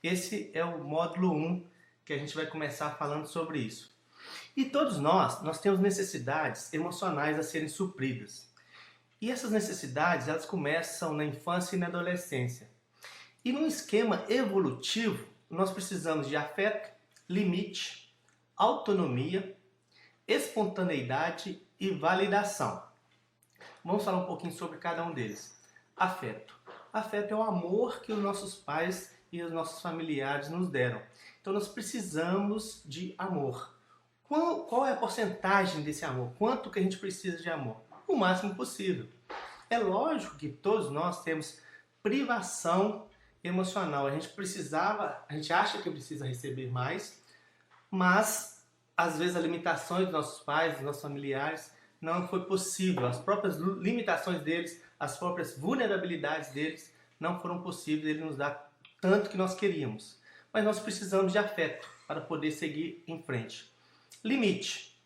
Esse é o módulo 1 que a gente vai começar falando sobre isso. E todos nós temos necessidades emocionais a serem supridas. E essas necessidades, elas começam na infância e na adolescência. E num esquema evolutivo, nós precisamos de afeto, limite, autonomia, espontaneidade e validação. Vamos falar um pouquinho sobre cada um deles. Afeto. Afeto é o amor que os nossos pais e os nossos familiares nos deram. Então nós precisamos de amor. Qual é a porcentagem desse amor? Quanto que a gente precisa de amor? O máximo possível. É lógico que todos nós temos privação emocional. A gente acha que precisa receber mais, mas às vezes as limitações dos nossos pais, dos nossos familiares, não foi possível. As próprias limitações deles, as próprias vulnerabilidades deles não foram possíveis. Ele nos dá tanto que nós queríamos. Mas nós precisamos de afeto para poder seguir em frente. Limite.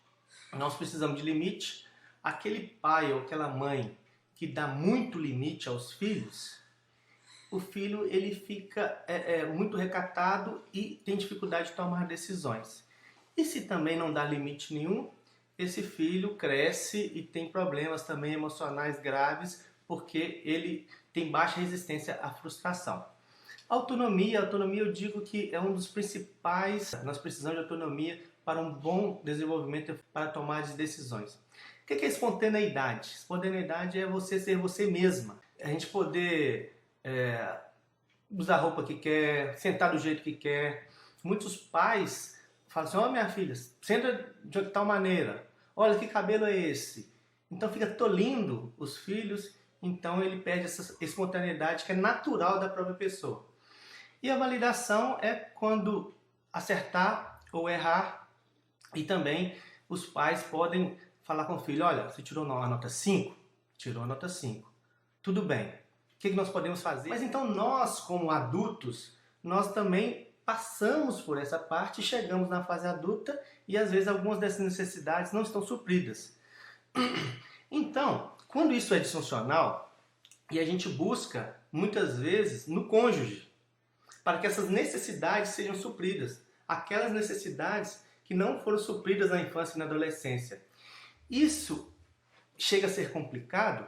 Nós precisamos de limite. Aquele pai ou aquela mãe que dá muito limite aos filhos, o filho ele fica muito recatado e tem dificuldade de tomar decisões. E se também não dá limite nenhum, esse filho cresce e tem problemas também emocionais graves, porque ele tem baixa resistência à frustração. Autonomia eu digo que é um dos principais. Nós precisamos de autonomia para um bom desenvolvimento, para tomar de decisões. O que é espontaneidade? Espontaneidade é você ser você mesma. A gente poder usar a roupa que quer, sentar do jeito que quer. Muitos pais falam assim: ó, minha filha, senta de tal maneira. Olha, que cabelo é esse? Então fica tolindo os filhos, então ele perde essa espontaneidade que é natural da própria pessoa. E a validação é quando acertar ou errar, e também os pais podem falar com o filho: olha, você tirou a nota 5? Tirou a nota 5. Tudo bem. O que nós podemos fazer? Mas então nós, como adultos, nós também passamos por essa parte, chegamos na fase adulta e às vezes algumas dessas necessidades não estão supridas. Então, quando isso é disfuncional, e a gente busca muitas vezes no cônjuge, para que essas necessidades sejam supridas, aquelas necessidades que não foram supridas na infância e na adolescência. Isso chega a ser complicado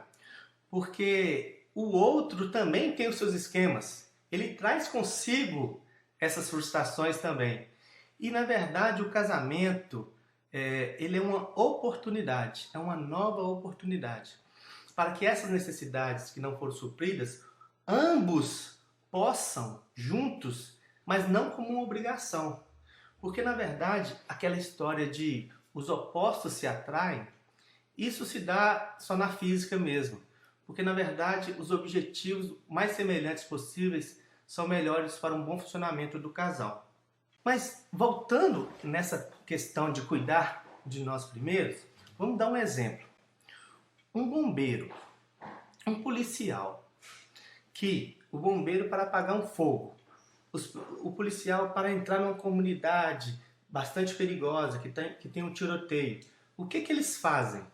porque o outro também tem os seus esquemas. Ele traz consigo essas frustrações também. E na verdade o casamento ele é uma oportunidade, é uma nova oportunidade para que essas necessidades que não foram supridas, ambos possam juntos, mas não como uma obrigação. Porque na verdade aquela história de os opostos se atraem, isso se dá só na física mesmo. Porque na verdade os objetivos mais semelhantes possíveis são melhores para um bom funcionamento do casal. Mas voltando nessa questão de cuidar de nós primeiros, vamos dar um exemplo. Um bombeiro, um policial, o bombeiro para apagar um fogo, o policial para entrar numa comunidade bastante perigosa, que tem um tiroteio, o que eles fazem?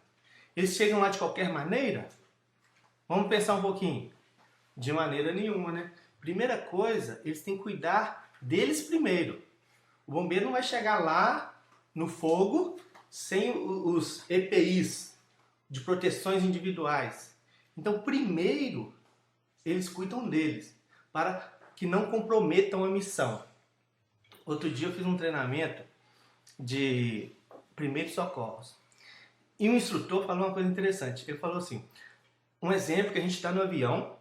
Eles chegam lá de qualquer maneira? Vamos pensar um pouquinho. De maneira nenhuma, né? Primeira coisa, eles têm que cuidar deles primeiro. O bombeiro não vai chegar lá no fogo sem os EPIs de proteções individuais. Então, primeiro, eles cuidam deles, para que não comprometam a missão. Outro dia eu fiz um treinamento de primeiros socorros. E um instrutor falou uma coisa interessante. Ele falou assim: um exemplo que a gente está no avião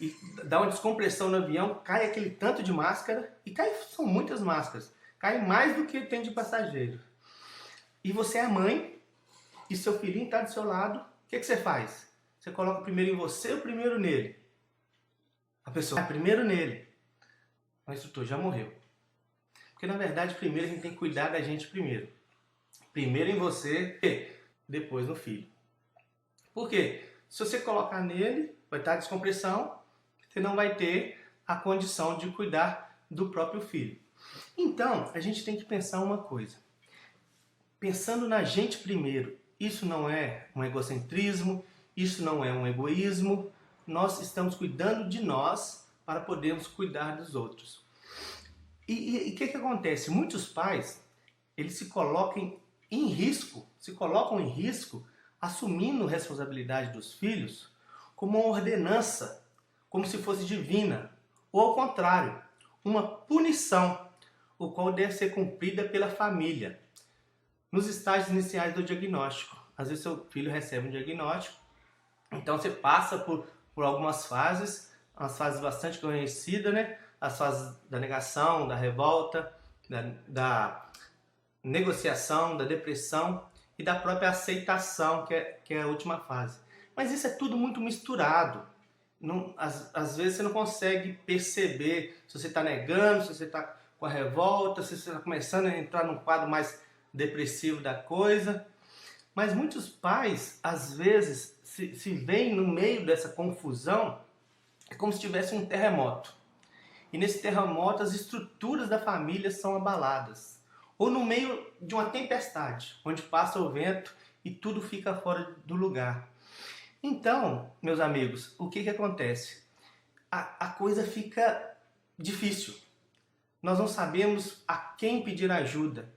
e dá uma descompressão no avião, cai aquele tanto de máscara, e são muitas máscaras, cai mais do que tem de passageiro. E você é a mãe, e seu filhinho está do seu lado, o que você faz? Você coloca primeiro em você ou primeiro nele? A pessoa, primeiro nele. O instrutor já morreu. Porque na verdade primeiro a gente tem que cuidar da gente primeiro. Primeiro em você, depois no filho. Por quê? Se você colocar nele, vai estar a descompressão, você não vai ter a condição de cuidar do próprio filho. Então, a gente tem que pensar uma coisa. Pensando na gente primeiro, isso não é um egocentrismo, isso não é um egoísmo. Nós estamos cuidando de nós para podermos cuidar dos outros. E o que acontece? Muitos pais, eles se colocam em risco, assumindo responsabilidade dos filhos como uma ordenança, como se fosse divina, ou ao contrário, uma punição, o qual deve ser cumprida pela família. Nos estágios iniciais do diagnóstico, às vezes seu filho recebe um diagnóstico, então você passa por algumas fases, umas fases bastante conhecidas, né? As fases da negação, da revolta, da negociação, da depressão e da própria aceitação, que é a última fase. Mas isso é tudo muito misturado. Não, às vezes você não consegue perceber se você está negando, se você está com a revolta, se você está começando a entrar num quadro mais depressivo da coisa. Mas muitos pais, às vezes, se veem no meio dessa confusão, é como se tivesse um terremoto. E nesse terremoto as estruturas da família são abaladas. Ou no meio de uma tempestade, onde passa o vento e tudo fica fora do lugar. Então, meus amigos, o que acontece? A coisa fica difícil. Nós não sabemos a quem pedir ajuda.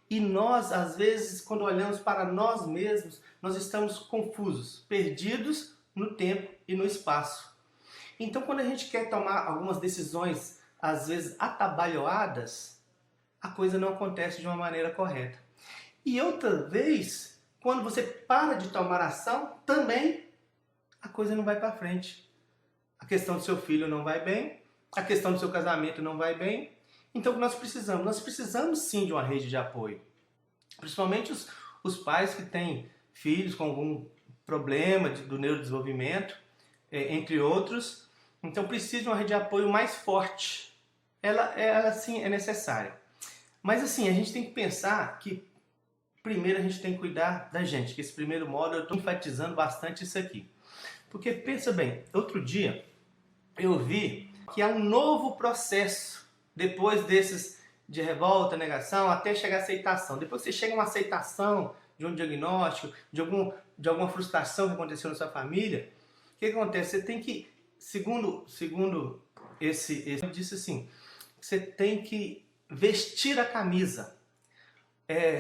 E nós, às vezes, quando olhamos para nós mesmos, nós estamos confusos, perdidos no tempo e no espaço. Então, quando a gente quer tomar algumas decisões, às vezes atabalhoadas, a coisa não acontece de uma maneira correta. E outra vez, quando você para de tomar ação, também a coisa não vai para frente. A questão do seu filho não vai bem, a questão do seu casamento não vai bem. Então, o que nós precisamos? Nós precisamos sim de uma rede de apoio. Principalmente os pais que têm filhos com algum problema do neurodesenvolvimento, entre outros. Então, precisa de uma rede de apoio mais forte. Ela sim é necessária. Mas assim, a gente tem que pensar que primeiro a gente tem que cuidar da gente, que esse primeiro modo eu estou enfatizando bastante isso aqui. Porque pensa bem, outro dia eu vi que há um novo processo depois desses de revolta, negação, até chegar à aceitação. Depois que você chega a uma aceitação de um diagnóstico, de alguma frustração que aconteceu na sua família, o que acontece? Você tem que, segundo esse disse assim, você tem que vestir a camisa.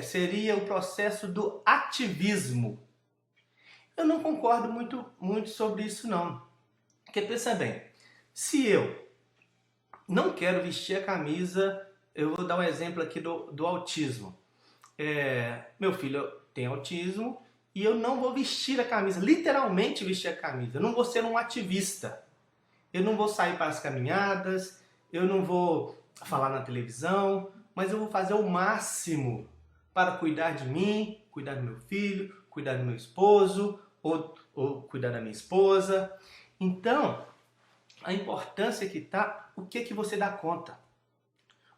Seria o processo do ativismo. Eu não concordo muito sobre isso não. Porque pensa bem, se eu não quero vestir a camisa, eu vou dar um exemplo aqui do autismo. Meu filho tem autismo e eu não vou vestir a camisa, literalmente vestir a camisa. Eu não vou ser um ativista. Eu não vou sair para as caminhadas, eu não vou falar na televisão, mas eu vou fazer o máximo para cuidar de mim, cuidar do meu filho, cuidar do meu esposo, ou cuidar da minha esposa. Então, a importância que está, o que você dá conta?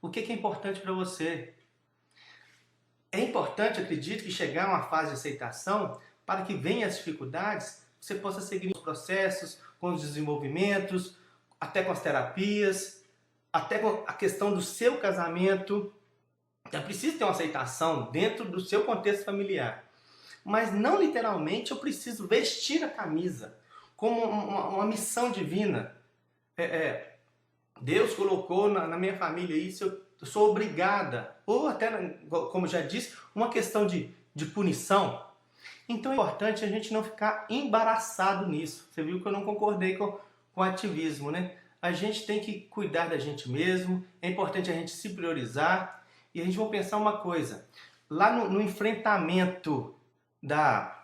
O que é importante para você? É importante, acredito, que chegar a uma fase de aceitação, para que venham as dificuldades, você possa seguir os processos, com os desenvolvimentos, até com as terapias, até com a questão do seu casamento. É preciso ter uma aceitação dentro do seu contexto familiar. Mas não literalmente eu preciso vestir a camisa como uma missão divina. Deus colocou na minha família isso, eu sou obrigada, ou até, como já disse, uma questão de punição. Então é importante a gente não ficar embaraçado nisso. Você viu que eu não concordei com o ativismo, né? A gente tem que cuidar da gente mesmo, é importante a gente se priorizar. E a gente vai pensar uma coisa, lá no enfrentamento da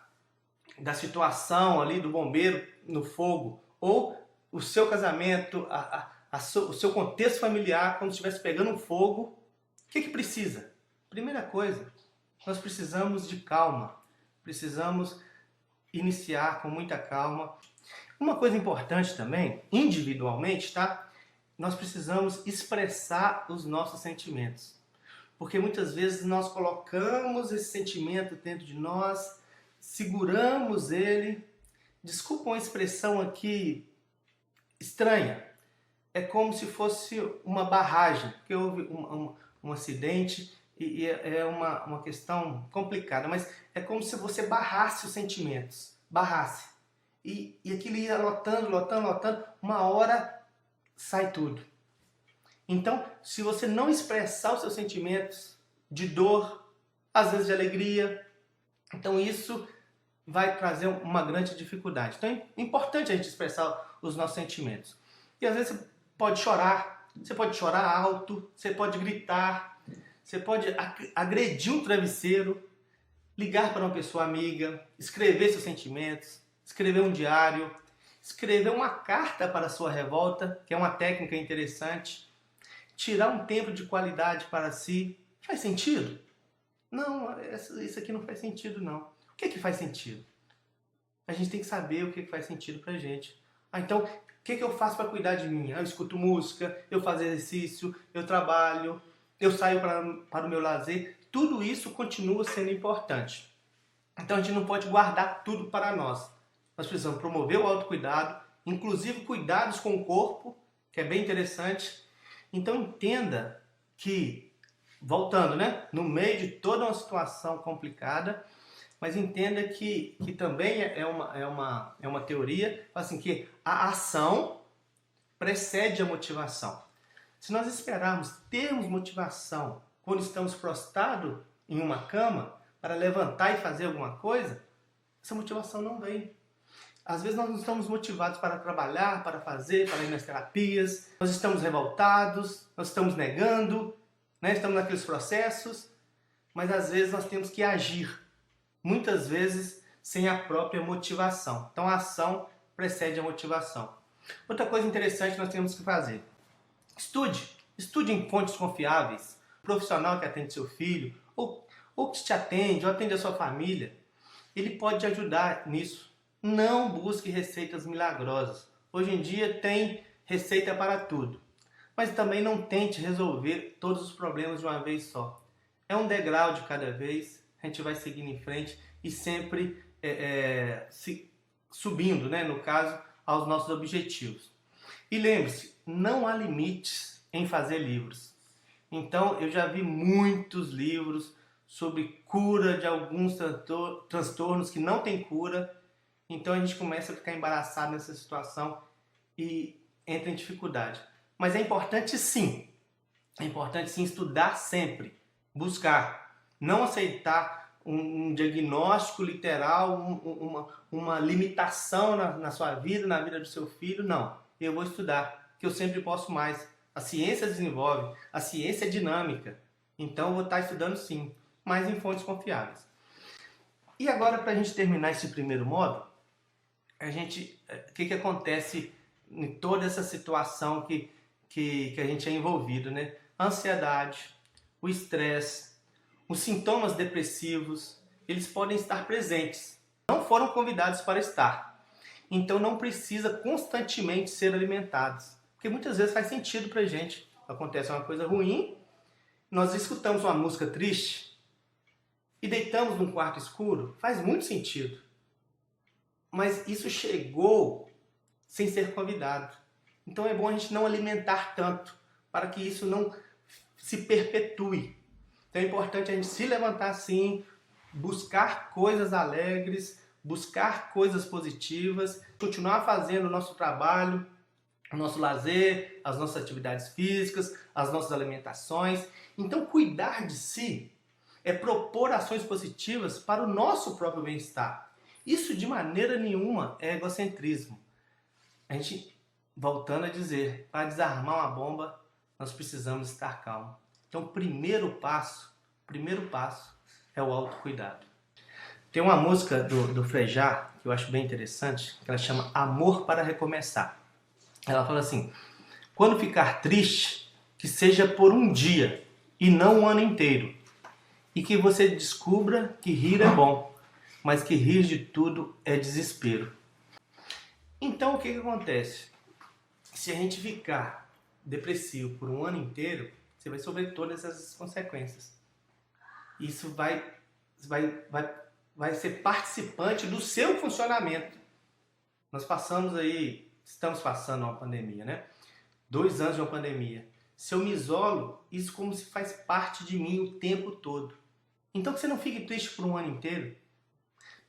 situação ali do bombeiro no fogo, ou o seu casamento, o seu contexto familiar, quando estivesse pegando fogo, o que precisa? Primeira coisa, nós precisamos de calma, precisamos iniciar com muita calma. Uma coisa importante também, individualmente, tá? Nós precisamos expressar os nossos sentimentos. Porque muitas vezes nós colocamos esse sentimento dentro de nós, seguramos ele. Desculpa uma expressão aqui estranha. É como se fosse uma barragem, porque houve um acidente e é uma questão complicada, mas é como se você barrasse os sentimentos, barrasse. E aquilo ia lotando, uma hora sai tudo. Então, se você não expressar os seus sentimentos de dor, às vezes de alegria, então isso vai trazer uma grande dificuldade. Então é importante a gente expressar os nossos sentimentos. E às vezes você pode chorar alto, você pode gritar, você pode agredir um travesseiro, ligar para uma pessoa amiga, escrever seus sentimentos, escrever um diário, escrever uma carta para a sua revolta, que é uma técnica interessante, tirar um tempo de qualidade para si. Faz sentido? Não, isso aqui não faz sentido não. O que é que faz sentido? A gente tem que saber o que faz sentido pra gente. Então, o que eu faço para cuidar de mim? Eu escuto música, eu faço exercício, eu trabalho, eu saio para o meu lazer. Tudo isso continua sendo importante. Então a gente não pode guardar tudo para nós. Nós precisamos promover o autocuidado, inclusive cuidados com o corpo, que é bem interessante. Então entenda que, voltando, né, no meio de toda uma situação complicada, mas entenda que também é uma teoria, assim, que a ação precede a motivação. Se nós esperarmos termos motivação quando estamos prostrados em uma cama para levantar e fazer alguma coisa, essa motivação não vem. Às vezes nós não estamos motivados para trabalhar, para fazer, para ir nas terapias, nós estamos revoltados, nós estamos negando, né? Estamos naqueles processos, mas às vezes nós temos que agir, muitas vezes sem a própria motivação. Então a ação precede a motivação. Outra coisa interessante que nós temos que fazer: estude em fontes confiáveis, profissional que atende seu filho, ou que te atende, ou atende a sua família, ele pode te ajudar nisso. Não busque receitas milagrosas. Hoje em dia tem receita para tudo. Mas também não tente resolver todos os problemas de uma vez só. É um degrau de cada vez, a gente vai seguindo em frente e sempre subindo, né, no caso, aos nossos objetivos. E lembre-se, não há limites em fazer livros. Então, eu já vi muitos livros sobre cura de alguns transtornos que não tem cura. Então a gente começa a ficar embaraçado nessa situação e entra em dificuldade. Mas é importante sim estudar sempre, buscar, não aceitar um diagnóstico literal, uma limitação na sua vida, na vida do seu filho. Não, eu vou estudar, que eu sempre posso mais. A ciência desenvolve, a ciência é dinâmica, então eu vou estar estudando sim, mas em fontes confiáveis. E agora, para a gente terminar esse primeiro módulo, o que acontece em toda essa situação que a gente é envolvido, né? A ansiedade, o estresse, os sintomas depressivos, eles podem estar presentes. Não foram convidados para estar. Então não precisa constantemente ser alimentados. Porque muitas vezes faz sentido pra gente. Acontece uma coisa ruim, nós escutamos uma música triste e deitamos num quarto escuro, faz muito sentido. Mas isso chegou sem ser convidado. Então é bom a gente não alimentar tanto, para que isso não se perpetue. Então é importante a gente se levantar sim, buscar coisas alegres, buscar coisas positivas, continuar fazendo o nosso trabalho, o nosso lazer, as nossas atividades físicas, as nossas alimentações. Então cuidar de si é propor ações positivas para o nosso próprio bem-estar. Isso de maneira nenhuma é egocentrismo. A gente, voltando a dizer, para desarmar uma bomba, nós precisamos estar calmos. Então o primeiro passo é o autocuidado. Tem uma música do Frejá, que eu acho bem interessante, que ela chama Amor para Recomeçar. Ela fala assim: quando ficar triste, que seja por um dia e não um ano inteiro. E que você descubra que rir é bom, mas que rir de tudo é desespero. Então o que acontece? Se a gente ficar depressivo por um ano inteiro, você vai sofrer todas essas consequências. Isso vai ser participante do seu funcionamento. Nós estamos passando uma pandemia, né? 2 anos de uma pandemia. Se eu me isolo, isso como se faz parte de mim o tempo todo. Então que você não fique triste por um ano inteiro.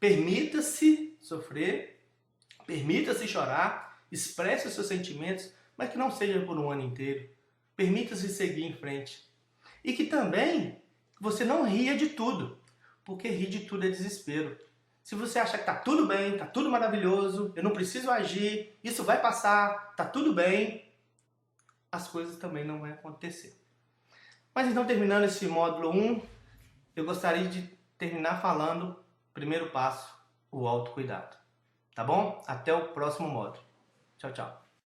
Permita-se sofrer, permita-se chorar, expresse os seus sentimentos, mas que não seja por um ano inteiro. Permita-se seguir em frente. E que também você não ria de tudo, porque rir de tudo é desespero. Se você acha que tá tudo bem, tá tudo maravilhoso, eu não preciso agir, isso vai passar, tá tudo bem, as coisas também não vão acontecer. Mas então, terminando esse módulo 1, eu gostaria de terminar falando, primeiro passo, o autocuidado. Tá bom? Até o próximo módulo. Tchau, tchau.